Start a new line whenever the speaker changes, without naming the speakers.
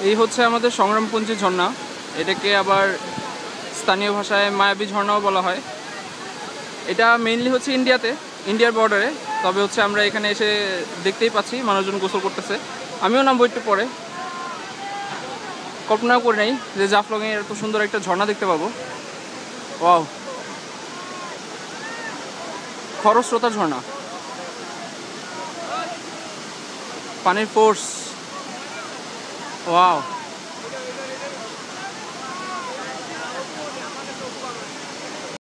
এই হচ্ছে আমাদের সংগ্রামপুঞ্জি ঝর্ণা। এটাকে আবার স্থানীয় ভাষায় মায়াবী ঝর্ণাও বলা হয়। এটা মেইনলি হচ্ছে ইন্ডিয়ার বর্ডারে। তবে হচ্ছে আমরা এখানে এসে দেখতেই পাচ্ছি মানুষজন গোসল করতেছে। আমিও নামবো একটু পরে। কল্পনাও করে নাই যে জাফলংয়ে এত সুন্দর একটা ঝর্ণা দেখতে পাবো। ওয়াও, খরস্রোতা ঝর্ণা, পানির ফোর্স, ওয়াও।